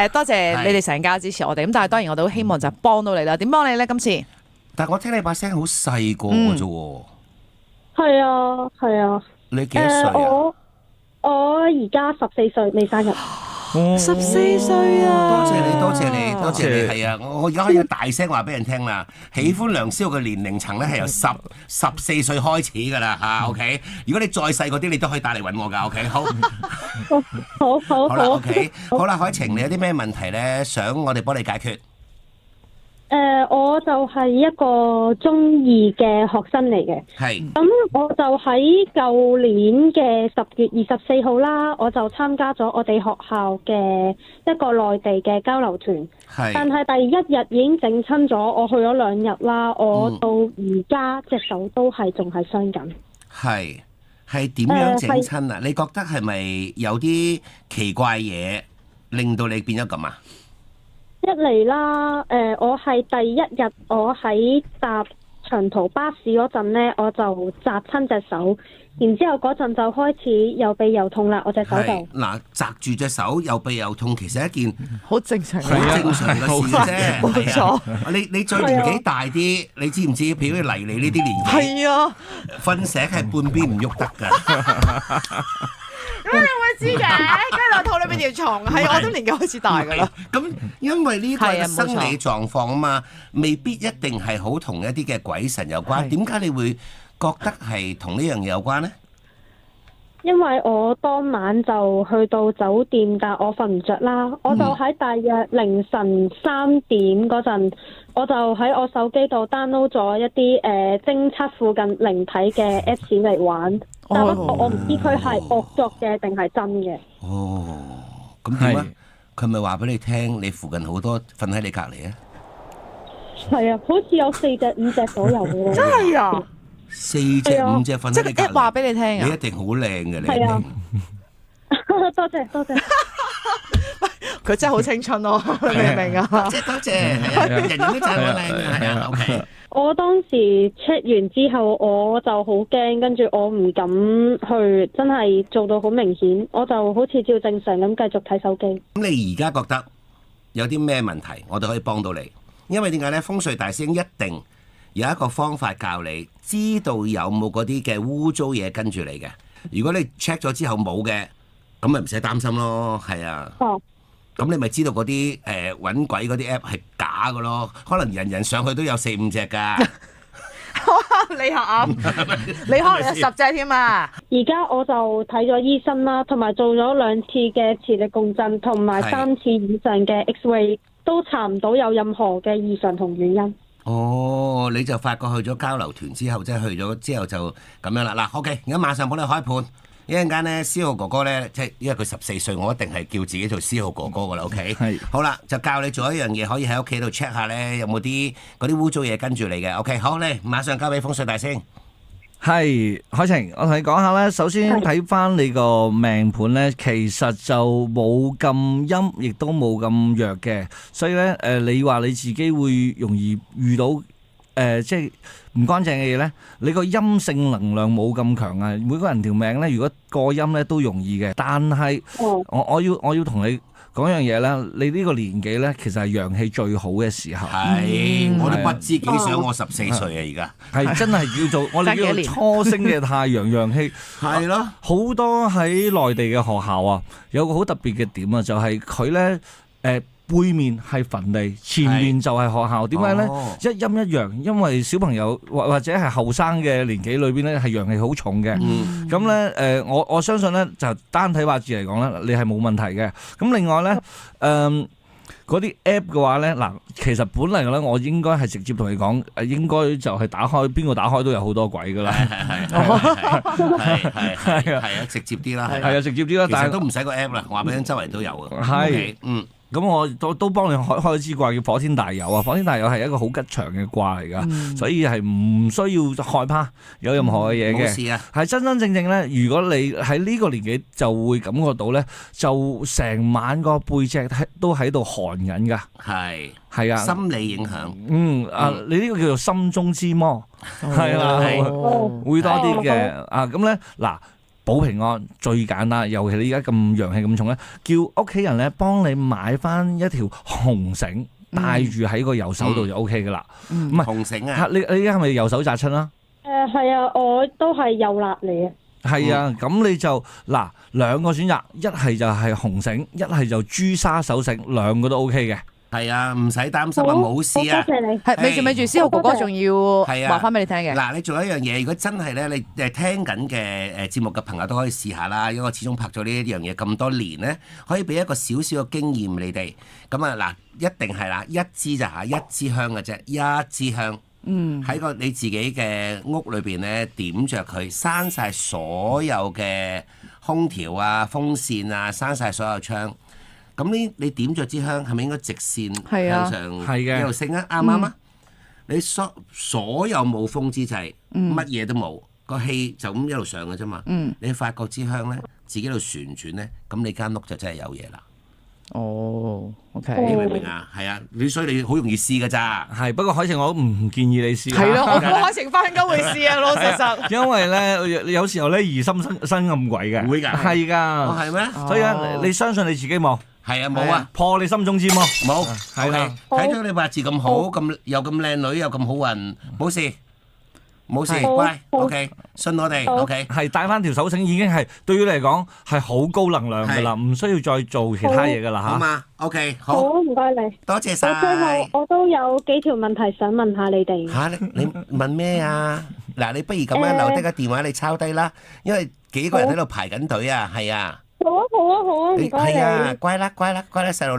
多謝你哋成家支持我哋，咁但係當然我哋都希望就幫到你啦。點幫你咧？今次？但係我聽你把聲好細個嘅啫喎。係啊，係啊。你幾多歲啊？我而家14歲，未生日。14歲啊！多謝你，多謝你，多謝你，係啊！我而家可以大聲話俾人聽啦，喜歡梁思浩嘅年齡層咧係由14歲開始㗎啦嚇，OK。如果你再細嗰啲，你都可以打嚟揾我㗎，OK。好，好啦，OK。好啦，海晴，你有啲咩問題咧？想我哋幫你解決？我就係一個中二嘅學生嚟嘅。係。咁我就喺舊年嘅10月24號啦，我就參加咗我哋學校嘅一個內地嘅交流團。係。但係第一日已經整親咗，我去咗2日啦，我到而家隻手都係仲係傷緊。係點樣整親啊？你覺得係咪有啲奇怪嘢令到你變咗咁啊？一嚟啦，我係第一日我喺搭長途巴士嗰陣呢，我就砸親隻手，然之後嗰陣就開始又痹又痛啦，我隻手就嗱，砸住隻手又痹又痛，其實係一件好正常嘅事啫。冇錯。你再年紀大啲，你知唔知？譬如黎你呢啲年紀，係啊，瞓醒係半邊唔喐得㗎。咁你會知嘅，跟住我肚裏邊條蟲係我都年紀開始大㗎啦。咁因為呢個係生理狀況啊嘛，未必一定係好同一啲嘅鬼神有關。點解你會覺得係同呢樣嘢有關呢？因為我當晚就去到酒店，但我瞓唔着啦，我就喺大約凌晨3點嗰陣，我就喺我手機度 download 咗一啲偵測附近靈體嘅 Apps 嚟玩，但不過我唔知佢係惡作嘅定係真嘅。咁點啊？佢咪話俾你聽，你附近好多瞓喺你隔離啊？係啊，好似有4隻5隻左右嘅。真係啊！4隻5隻瞓喺你隔離。即係話俾你聽啊！你一定好靚嘅，你一定。多謝多謝。佢真係好青春咯，你明唔明啊？多謝，人人都讚我靚嘅，係啊 ，OK。我當時 check 完之後，我就好驚，跟住我唔敢去，真係做到好明顯，我就好似照正常咁繼續睇手機。咁你而家覺得有啲咩問題，我哋可以幫到你？因為點解呢？風水大師兄一定有一個方法教你，知道有冇嗰啲嘅污糟嘢跟住你嘅。如果你 check 咗之後冇嘅，咁咪唔使擔心咯，係啊。咁你咪知道嗰啲揾鬼嗰啲 app 係假嘅咯，可能人人上去都有4、5隻㗎。你啱，你可能有10隻添啊！而家我就睇咗醫生啦，同埋做咗2次嘅磁力共振，同埋3次以上嘅 X-ray， 都查唔到有任何嘅異常同原因。哦，你就發覺去咗交流團之後，即係去咗之後就咁樣啦。嗱 ，OK，而家馬上幫你開盤。一陣間咧，思浩哥哥咧，即係因為佢14歲，我一定係叫自己做思浩哥哥噶啦，OK？ 係。好啦，就教你做一樣嘢，可以喺屋企度 check 下咧，有冇啲嗰啲污糟嘢跟住你嘅，OK？好咧，馬上交俾風水大師。係，海晴，我同你講下咧，首先睇翻你個命盤咧，其實就冇咁陰，亦都冇咁弱嘅，所以咧，你話你自己會容易遇到即係唔乾淨嘅嘢咧，你個陰性能量冇咁強啊！每個人條命咧，如果過陰咧都容易嘅，但係我要同你講樣嘢咧，你呢個年紀咧，其實係陽氣最好嘅時候。係，我都不知幾想我14歲啊！而家係真係叫做我哋叫做初升嘅太陽陽氣。係咯，好多喺內地嘅學校啊，有個好特別嘅點啊，就係佢咧背面係墳地，前面就係學校。點解呢？一陰一陽，因為小朋友或者係後生嘅年紀裏邊咧，係陽氣好重嘅。咁咧我相信咧，就單睇八字嚟講咧，你係冇問題嘅。咁另外咧，嗰啲 app 嘅話咧，嗱，其實本嚟咧，我應該係直接同你講，應該就係打開邊個打開都有好多鬼噶啦。係啊，直接啲啦。係啊，直接啲啦。但係都唔使個 app 啦，話俾你周圍都有嘅。係，咁我都幫你開支卦叫火天大有啊！火天大有係一個好吉祥嘅卦嚟㗎，所以係唔需要害怕有任何嘅嘢嘅。冇事啊！係真真正正咧，如果你喺呢個年紀就會感覺到咧，就成晚個背脊都喺度寒緊㗎。係啊，心理影響。你呢個叫做心中之魔，係啦，會多啲嘅。咁咧嗱。保平安最簡單，尤其你而家咁陽氣咁重咧，叫屋企人咧幫你買翻一條紅繩戴住喺個右手度就 O K 噶啦。唔係紅繩啊！你而家係咪右手紮親啦？係啊，我都係右肋嚟嘅。係啊，咁你就嗱兩個選擇，一係就係紅繩，一係就朱砂手繩，兩個都 O K 嘅。係啊，唔使擔心啊，冇事啊。多謝你。係咪住，思豪哥哥仲要係啊話翻俾你聽嘅。嗱，你做一樣嘢，如果真係咧，你聽緊嘅節目嘅朋友都可以試下啦，因為我始終拍咗呢一樣嘢咁多年咧，可以俾一個少少嘅經驗你哋。咁啊嗱，一定係啦，一支就係一支香嘅啫，一支香。喺個你自己嘅屋裏邊咧，點着佢，閂晒所有嘅空調啊、風扇啊，閂晒所有窗。咁呢，你點着支香係咪應該直線向上一路升啊？啱唔啱啊？你所有冇風之際，乜嘢都冇，個氣就咁一路上嘅啫嘛。你發覺支香咧，自己喺度旋轉咧，咁你間屋就真係有嘢啦。哦，OK，你明唔明啊？係啊，所以你好容易試㗎咋。係，不過海晴我唔建議你試。係咯，我海晴翻應該會試啊，老實實。因為咧有時候咧疑心生暗鬼嘅。會㗎。係㗎。哦，係咩？所以咧，你相信你自己冇？係啊，冇啊，破你心中之魔。冇。係啦。睇咗你八字咁好，咁又咁靚女，又咁好運，冇事。冇事，乖，OK，信我哋，OK。係戴翻條手繩已經係對於你嚟講係好高能量㗎啦，唔需要再做其他嘢㗎啦嚇。好嘛，OK，好，唔該你，多謝晒。我最後我都有幾條問題想問下你哋。嚇，你問咩啊？嗱，你不如咁樣留低個電話，你抄低啦，因為幾個人喺度排緊隊啊，係啊。好啊，好啊，好啊，唔該你。係啊，乖啦，乖啦，乖啦，細路女。